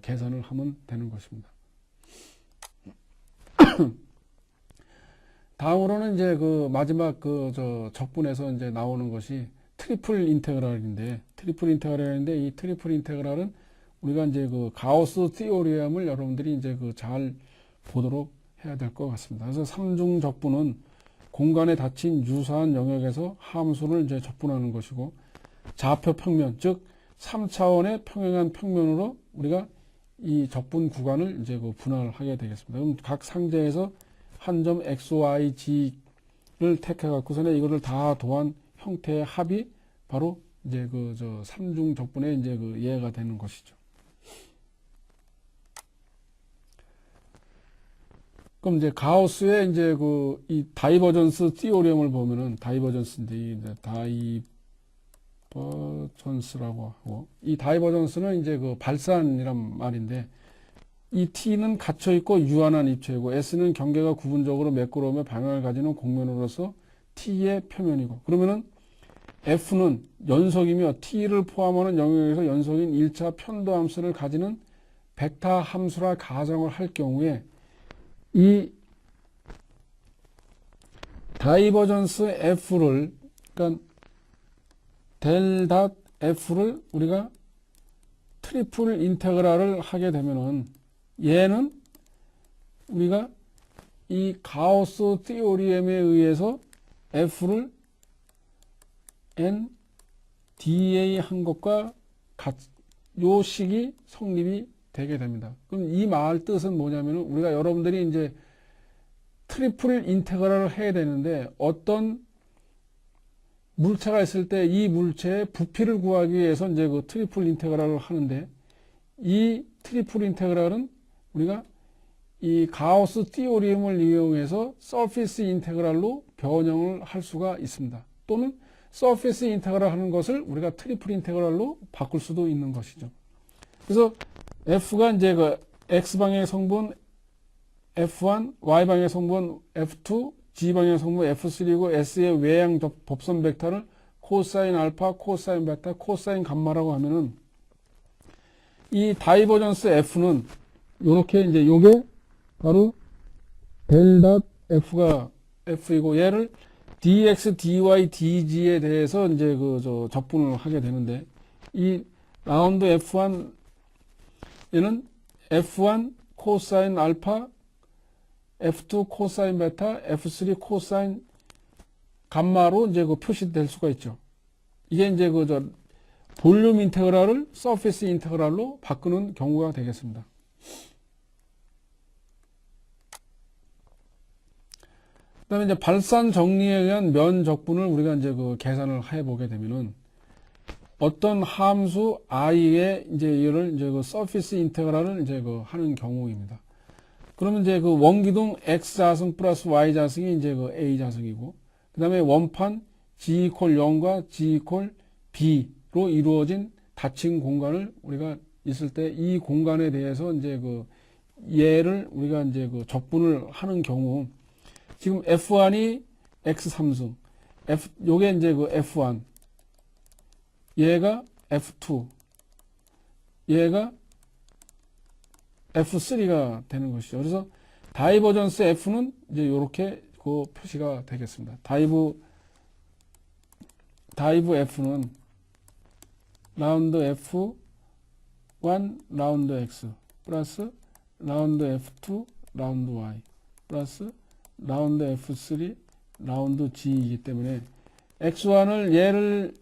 계산을 하면 되는 것입니다. 다음으로는 이제 그 마지막 적분에서 이제 나오는 것이 트리플 인테그랄인데, 이 트리플 인테그랄은 우리가 이제 그 가우스 티오리엄을 여러분들이 이제 잘 보도록 해야 될 것 같습니다. 그래서 삼중 적분은 공간에 닫힌 유사한 영역에서 함수를 이제 적분하는 것이고, 좌표 평면, 즉 3차원의 평행한 평면으로 우리가 이 적분 구간을 이제 분할을 하게 되겠습니다. 그럼 각 상자에서 한 점 x, y, g를 택해 갖고서는 이거를 다 더한 형태의 합이 바로 이제 삼중 적분의 이제 예가 되는 것이죠. 그럼 이제 가우스의 이제 이 다이버전스 티오리엄을 보면은, 다이버전스인데 이제 다이버전스라고 하고, 이 다이버전스는 이제 발산이란 말인데, 이 T는 갇혀있고 유한한 입체이고, S는 경계가 구분적으로 매끄러우며 방향을 가지는 곡면으로서 T의 표면이고, 그러면은 F는 연속이며 T를 포함하는 영역에서 연속인 1차 편도함수를 가지는 벡터 함수라 가정을 할 경우에 이 다이버전스 F를, 그러니까 델 닷 F를 우리가 트리플 인테그랄을 하게 되면은 얘는 우리가 이 가우스 티오리엠에 의해서 F를 N dA 한 것과 요 식이 성립이 되게 됩니다. 그럼 이 말 뜻은 뭐냐면은 우리가 여러분들이 이제 트리플 인테그랄을 해야 되는데 어떤 물체가 있을 때 이 물체의 부피를 구하기 위해서 이제 그 트리플 인테그랄을 하는데 이 트리플 인테그랄은 우리가 이 가우스 티오리엠을 이용해서 서피스 인테그랄로 변형을 할 수가 있습니다. 또는 서피스 인테그랄 하는 것을 우리가 트리플 인테그랄로 바꿀 수도 있는 것이죠. 그래서 F가 이제 그 X방향의 성분 F1, Y방향의 성분 F2, G방향의 성분 F3고 S의 외양 법선 벡터를 코사인 알파, 코사인 베타, 코사인 감마라고 하면은 이 다이버전스 F는 요렇게 이제 요게 바로 델 닷 F가 F이고 얘를 dx, dy, dg에 대해서 이제 그 적분을 하게 되는데 이 라운드 F1 얘는 F1 코사인 알파, F2 코사인 베타, F3 코사인 감마로 이제 그 표시될 수가 있죠. 이게 이제 그 볼륨 인테그랄을 서피스 인테그랄로 바꾸는 경우가 되겠습니다. 그다음에 이제 발산 정리에 의한 면 적분을 우리가 이제 그 계산을 해 보게 되면은 어떤 함수 i에 이제 이를 이제 그 서피스 인테그랄을 이제 그 하는 경우입니다. 그러면 이제 그 원기둥 x 자승 플러스 y 자승이 이제 그 a 자승이고, 그다음에 원판 g 이퀄 0과 g 이퀄 b로 이루어진 닫힌 공간을 우리가 있을 때 이 공간에 대해서 이제 그 얘를 우리가 이제 그 적분을 하는 경우 지금 F1이 X3승, 요게 이제 그 F1, 얘가 F2, 얘가 F3가 되는 것이죠. 그래서 다이버전스 F는 이제 이렇게 그 표시가 되겠습니다. 다이브 F는 라운드 F1 라운드 X 플러스 라운드 F2 라운드 Y 플러스 라운드 F3 라운드 G이기 때문에 X1을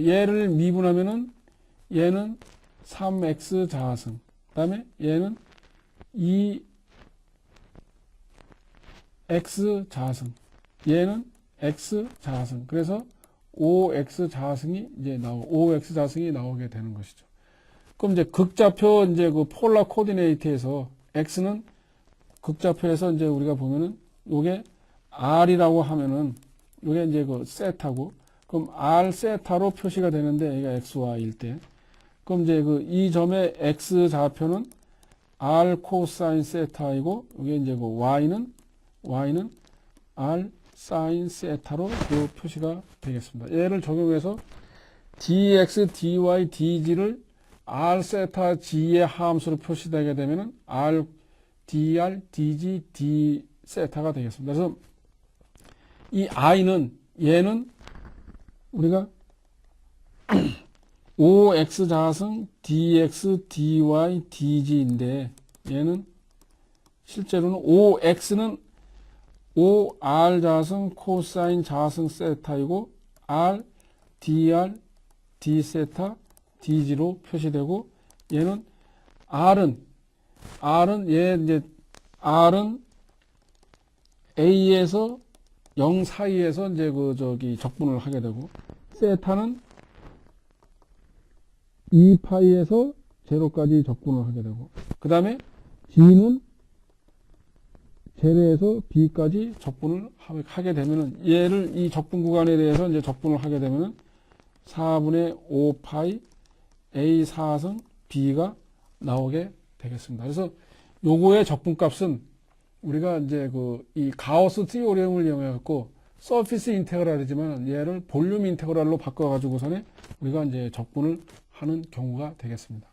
얘를 미분하면은 얘는 3X 자하승, 그 다음에 얘는 2X 자하승, 얘는 X 자하승. 그래서 5X 자하승이 이제 5X 자하승이 나오게 되는 것이죠. 그럼 이제 극좌표 이제 그 폴라 코디네이트에서 X는 극좌표에서 이제 우리가 보면은 요게 R이라고 하면은 요게 이제 그 세타고, 그럼 R 세타로 표시가 되는데 얘가 XY일 때, 그럼 이제 그 이 점의 X 좌표는 R 코사인 세타이고, 이게 이제 그 Y는 R 사인 세타로 그 표시가 되겠습니다. 얘를 적용해서 dx, dy, dg를 R 세타 g의 함수로 표시되게 되면은 R, dr, dg, d 세타가 되겠습니다. 그래서 이 i는 얘는 우리가 5x 자승 dx, dy, dg인데 얘는 실제로는 5x는 5r 자승 코사인 자승 세타이고 r, dr, d 세타, dg로 표시되고, 얘는 r은 a에서 0 사이에서 이제 그 적분을 하게 되고, 세타는 2파이에서 0까지 적분을 하게 되고, 그 다음에 g는 제로에서 b까지 적분을 하게 되면은 얘를 이 적분 구간에 대해서 이제 적분을 하게 되면은 4분의 5파이 a 4승 b가 나오게 되겠습니다. 그래서 요거의 적분값은 우리가 이제 이 가우스 티오리엠을 이용해 갖고 서피스 인테그랄이지만 얘를 볼륨 인테그랄로 바꿔 가지고서는 우리가 이제 적분을 하는 경우가 되겠습니다.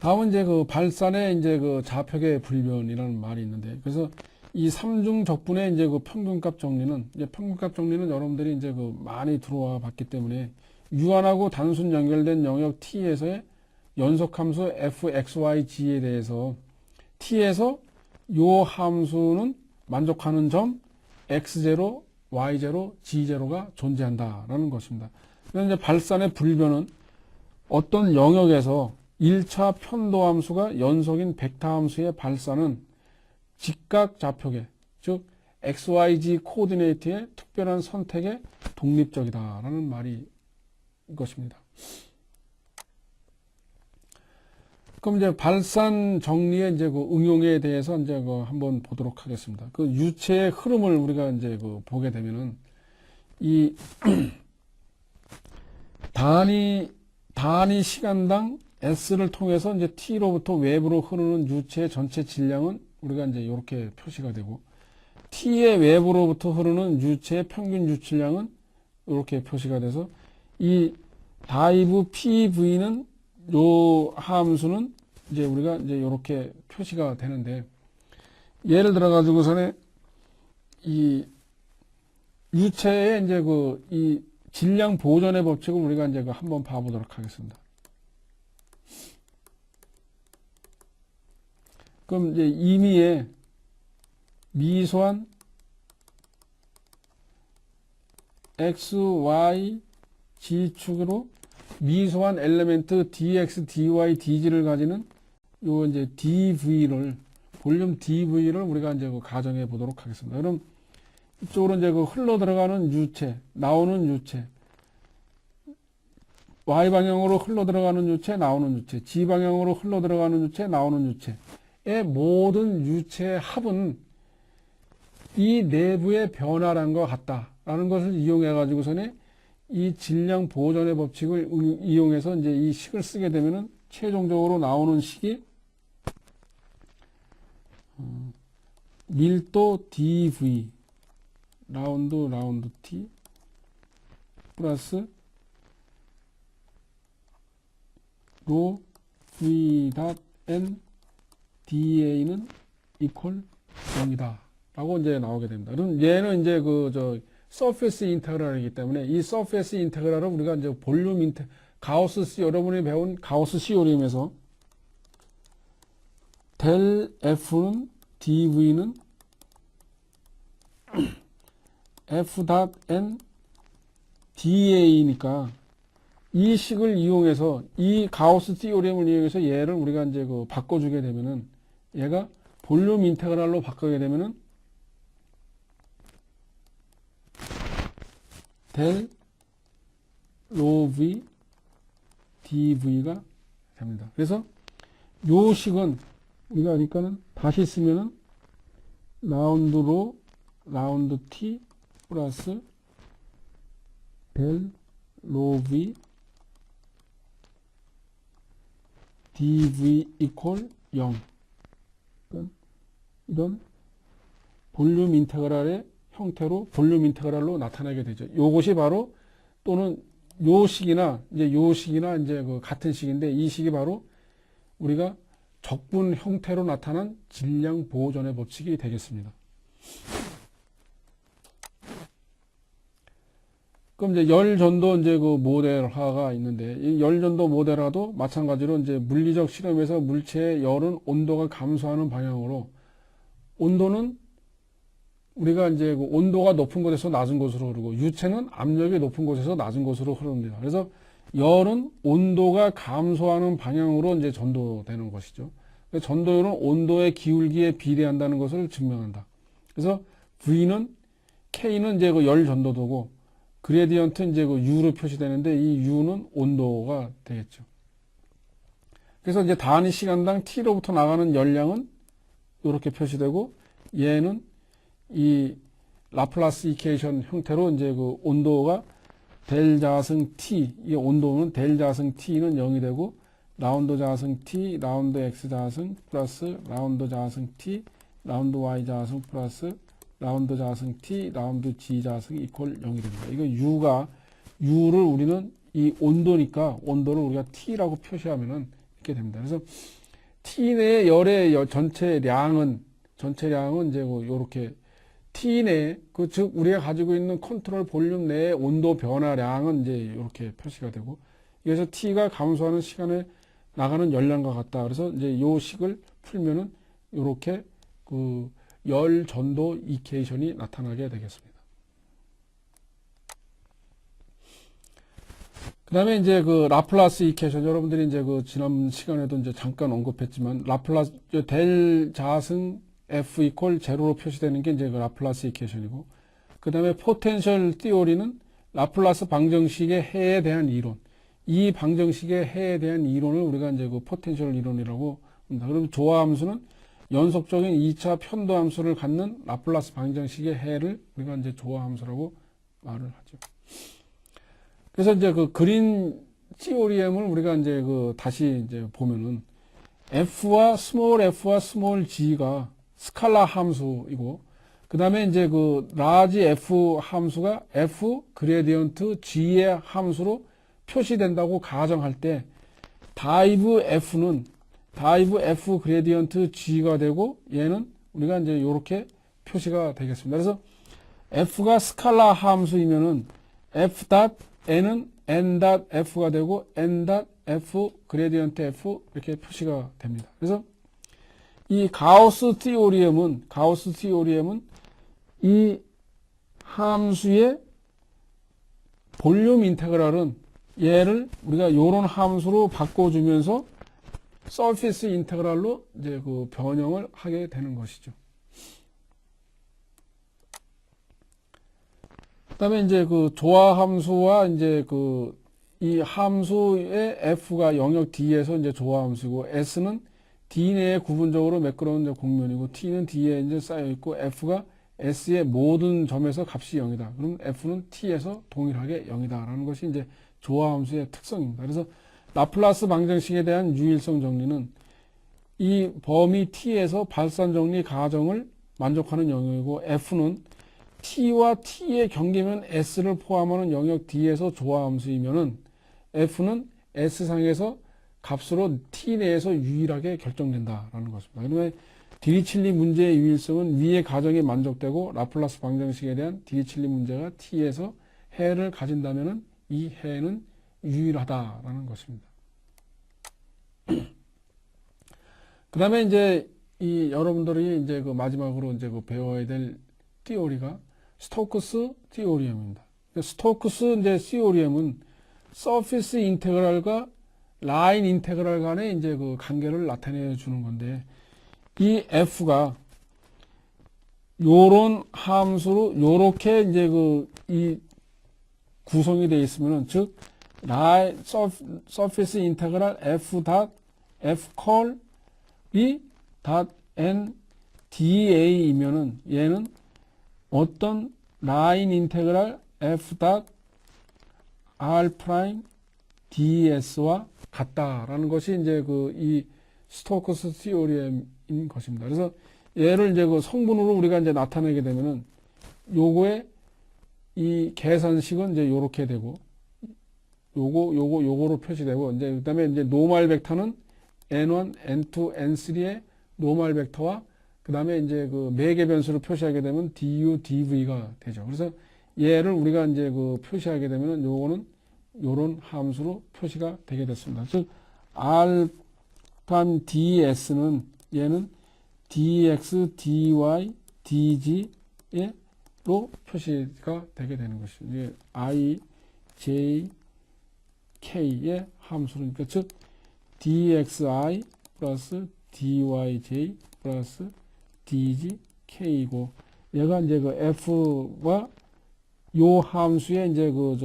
다음은 이제 그 발산의 이제 그 좌표계 불변이라는 말이 있는데, 그래서 이 삼중 적분의 이제 그 평균값 정리는, 이제 평균값 정리는 여러분들이 이제 그 많이 들어와 봤기 때문에 유한하고 단순 연결된 영역 T에서의 연속함수 fxyg에 대해서 T에서 요 함수는 만족하는 점 x0, y0, g0가 존재한다라는 것입니다. 그래서 이제 발산의 불변은 어떤 영역에서 1차 편도함수가 연속인 벡터함수의 발산은 직각 좌표계, 즉 XYG 코디네이트의 특별한 선택에 독립적이다라는 말이 것입니다. 그럼 이제 발산 정리의 이제 그 응용에 대해서 이제 그 한번 보도록 하겠습니다. 그 유체의 흐름을 우리가 이제 그 보게 되면은 이 단위 시간당 S를 통해서 이제 T로부터 외부로 흐르는 유체의 전체 질량은 우리가 이제 이렇게 표시가 되고, T의 외부로부터 흐르는 유체의 평균 유출량은 이렇게 표시가 돼서, 이 다이브 PV는 요 함수는 이제 우리가 이제 이렇게 표시가 되는데, 예를 들어 가지고서는 이 유체의 이제 그 이 질량 보존의 법칙을 우리가 이제 그 한번 봐보도록 하겠습니다. 그럼 이제 임의의 미소한 x, y, g축으로 미소한 엘리멘트 dx, dy, dg를 가지는 요 이제 dv를, 볼륨 dv를 우리가 이제 그 가정해 보도록 하겠습니다. 그럼 이쪽으로 이제 그 흘러 들어가는 유체, 나오는 유체, y 방향으로 흘러 들어가는 유체, 나오는 유체, g 방향으로 흘러 들어가는 유체, 나오는 유체의 모든 유체의 합은 이 내부의 변화란 것 같다라는 것을 이용해 가지고서는 이 질량 보존의 법칙을 이용해서 이제 이 식을 쓰게 되면은 최종적으로 나오는 식이 밀도 dv 라운드 t 플러스 로 v 닷 n da는 이퀄 0이다 라고 이제 나오게 됩니다. 그럼 얘는 이제 서페이스 인테그랄이기 때문에 이 서페이스 인테그랄을 우리가 이제 볼륨 여러분이 배운 가우스 시오림에서 델 F는 dv는 f 닷 n da니까 이 식을 이용해서, 이 가우스 티오렘을 이용해서 얘를 우리가 이제 그 바꿔주게 되면은, 얘가 볼륨 인테그랄로 바꾸게 되면은 델 로 v dv가 됩니다. 그래서 요 식은 우리가 그러니까는 다시 쓰면은 라운드 t 플러스 델 로 v dv 이퀄 0. 그러니까 이런 볼륨 인테그랄의 형태로 볼륨 인테그랄로 나타나게 되죠. 요것이 바로, 또는 요 식이나 이제 그 같은 식인데, 이 식이 바로 우리가 적분 형태로 나타난 질량 보존의 법칙이 되겠습니다. 그럼 이제 열전도 이제 그 모델화가 있는데, 이 열전도 모델화도 마찬가지로 이제 물리적 실험에서 물체의 열은 온도가 감소하는 방향으로, 온도는 우리가 이제 그 온도가 높은 곳에서 낮은 곳으로 흐르고, 유체는 압력이 높은 곳에서 낮은 곳으로 흐릅니다. 그래서 열은 온도가 감소하는 방향으로 이제 전도되는 것이죠. 전도율은 온도의 기울기에 비례한다는 것을 증명한다. 그래서 K는 이제 그 열 전도도고, 그레디언트 이제 그 U로 표시되는데, 이 U는 온도가 되겠죠. 그래서 이제 단위 시간당 T로부터 나가는 열량은 이렇게 표시되고, 얘는 이 라플라스 이퀘이션 형태로 이제 그 온도가 델 자승 T, 이 온도는 델 자승 T는 0이 되고, 라운드 자승 T, 라운드 X 자승 플러스 라운드 자승 T, 라운드 Y 자승 플러스 라운드 자승 T, 라운드 G 자승 이퀄 0이 됩니다. 이거 U를 우리는 이 온도니까 온도를 우리가 T라고 표시하면은 있게 됩니다. 그래서 T 내 열의 전체량은 이제 뭐 요렇게 T 내 즉 우리가 가지고 있는 컨트롤 볼륨 내의 온도 변화량은 이제 이렇게 표시가 되고, 그래서 T가 감소하는 시간에 나가는 열량과 같다. 그래서 이제 요 식을 풀면은 요렇게 그 열 전도 이케이션이 나타나게 되겠습니다. 그 다음에 이제 그 라플라스 이케이션, 여러분들이 이제 그 지난 시간에도 이제 잠깐 언급했지만, 라플라스, 델 자승 F 이퀄 제로로 표시되는 게 이제 그 라플라스 이케이션이고, 그 다음에 포텐셜 티오리는 라플라스 방정식의 해에 대한 이론, 이 방정식의 해에 대한 이론을 우리가 이제 그 포텐셜 이론이라고 합니다. 그럼 조화함수는 연속적인 2차 편도함수를 갖는 라플라스 방정식의 해를 우리가 이제 조화함수라고 말을 하죠. 그래서 이제 그 그린 시오리엠을 우리가 이제 그 다시 이제 보면은 F와 스몰 g가 스칼라 함수이고, 그 다음에 이제 그 라지 F 함수가 F 그레디언트 G의 함수로 표시된다고 가정할 때, 다이브 F 그레디언트 G가 되고, 얘는 우리가 이제 요렇게 표시가 되겠습니다. 그래서 F가 스칼라 함수이면은 F.N은 N.F가 되고, N.F 그레디언트 F 이렇게 표시가 됩니다. 그래서 이 가우스 티오리엠은 이 함수의 볼륨 인테그랄은 얘를 우리가 요런 함수로 바꿔주면서 서피스 인테그랄로 이제 그 변형을 하게 되는 것이죠. 그다음에 이제 그 조화 함수와 이제 그 이 함수의 F가 영역 D에서 이제 조화 함수고, S는 D 내에 구분적으로 매끄러운 이제 공면이고, T는 D에 이제 쌓여 있고, F가 S의 모든 점에서 값이 0이다. 그럼 F는 T에서 동일하게 0이다라는 것이 이제 조화 함수의 특성입니다. 그래서 라플라스 방정식에 대한 유일성 정리는 이 범위 T에서 발산 정리 가정을 만족하는 영역이고, F는 T와 T의 경계면 S를 포함하는 영역 D에서 조화 함수이면은 F는 S상에서 값으로 T 내에서 유일하게 결정된다라는 것입니다. 그러면 디리칠리 문제의 유일성은 위의 가정이 만족되고, 라플라스 방정식에 대한 디리칠리 문제가 T에서 해를 가진다면은 이 해는 유일하다라는 것입니다. 그 다음에 이제 이 여러분들이 이제 그 마지막으로 이제 그 배워야 될 티오리가 스토크스 티오리엠입니다. 스토크스 이제 티오리엠은 서피스 인테그랄과 라인 인테그랄 간의 이제 그 관계를 나타내 주는 건데, 이 F가 요런 함수로 요렇게 이제 그 이 구성이 되어 있으면은, 즉 라인 서피스 인테그랄 F 컬이 n da이면은 얘는 어떤 라인 인테그랄 F R 프라임 ds와 같다라는 것이 이제 그 이 스토크스 티오리엠인 것입니다. 그래서 얘를 이제 그 성분으로 우리가 이제 나타내게 되면은 요거의 이 계산식은 이제 요렇게 되고, 요거로 표시되고, 이제 그다음에 이제 노멀 벡터는 n1, n2, n3의 노멀 벡터와 그다음에 이제 그 매개 변수를 표시하게 되면 du, dv가 되죠. 그래서 얘를 우리가 이제 그 표시하게 되면은 요거는 요런 함수로 표시가 되게 됐습니다. 즉 r ds는 얘는 dx, dy, dg로 표시가 되게 되는 것이죠. i, j, k의 함수니까, 즉 dxi 플러스 dyj 플러스 dgk이고, 얘가 이제 그 f와 요 함수의 이제 그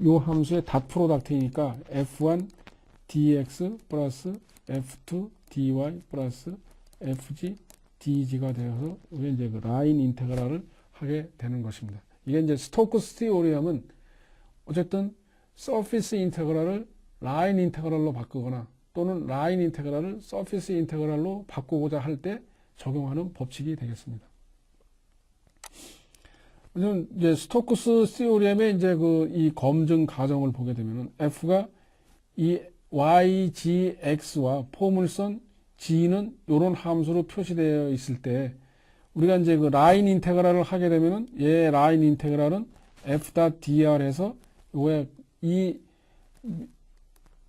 요 함수의 닷 프로덕트이니까 f1 dx 플러스 f2 dy 플러스 fg dg가 되어서 우리 이제 그 라인 인테그랄을 하게 되는 것입니다. 이게 이제 스토크스 티오리엠은 어쨌든 서피스 인테그랄을 라인 인테그랄로 바꾸거나, 또는 라인 인테그랄을 서피스 인테그랄로 바꾸고자 할 때 적용하는 법칙이 되겠습니다. 이제 스토크스 티오리엠의 이제 그 이 검증 과정을 보게 되면은 F가 이 ygx와 포물선 g는 이런 함수로 표시되어 있을 때 우리가 이제 그 라인 인테그랄을 하게 되면은 얘 라인 인테그랄은 f.dr에서 요에 이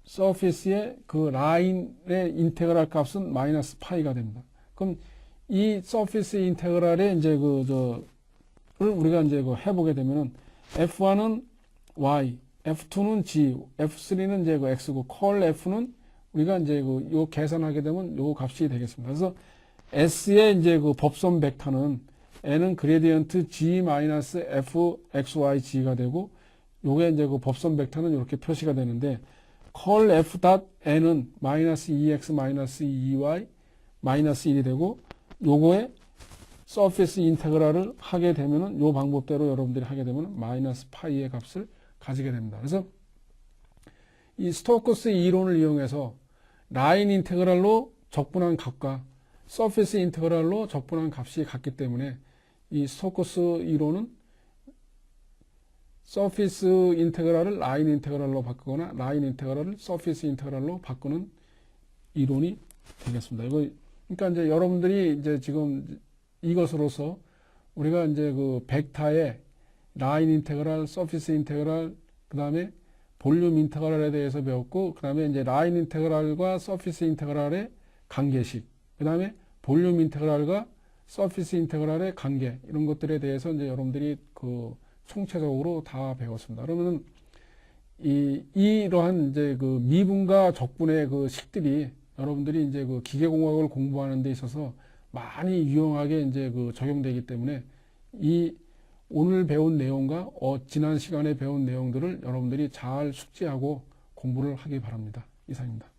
서피스의 그 라인의 인테그랄 값은 마이너스 파이가 됩니다. 그럼 이 서피스 인테그랄의 이제 를 우리가 이제 그 해보게 되면은 f1은 y, f2는 g, f3는 이제 그 x고 컬 f는 우리가 이제 요 계산하게 되면 요 값이 되겠습니다. 그래서 s의 이제 그 법선 벡터는 n은 그레디언트 g 마이너스 f x y g가 되고 요게 이제 그 법선 벡터는 이렇게 표시가 되는데 컬 f 닷 n은 마이너스 2x 마이너스 2y 마이너스 1이 되고 요거에 서피스 인테그랄을 하게 되면은 요 방법대로 여러분들이 하게 되면 마이너스 파이의 값을 가지게 됩니다. 그래서 이 스토크스 이론을 이용해서 라인 인테그랄로 적분한 값과 서피스 인테그랄로 적분한 값이 같기 때문에 이 스토크스 이론은 서피스 인테그랄을 라인 인테그랄로 바꾸거나 라인 인테그랄을 서피스 인테그랄로 바꾸는 이론이 되겠습니다. 이거 그러니까 이제 여러분들이 이제 지금 이것으로서 우리가 이제 그 벡터의 라인 인테그랄, 서피스 인테그랄, 그 다음에 볼륨 인테그랄에 대해서 배웠고, 그 다음에 이제 라인 인테그랄과 서피스 인테그랄의 관계식, 그 다음에 볼륨 인테그랄과 서피스 인테그랄의 관계, 이런 것들에 대해서 이제 여러분들이 그 총체적으로 다 배웠습니다. 그러면은 이러한 이제 그 미분과 적분의 그 식들이 여러분들이 이제 그 기계공학을 공부하는 데 있어서 많이 유용하게 이제 그 적용되기 때문에 이 오늘 배운 내용과 지난 시간에 배운 내용들을 여러분들이 잘 숙지하고 공부를 하기 바랍니다. 이상입니다.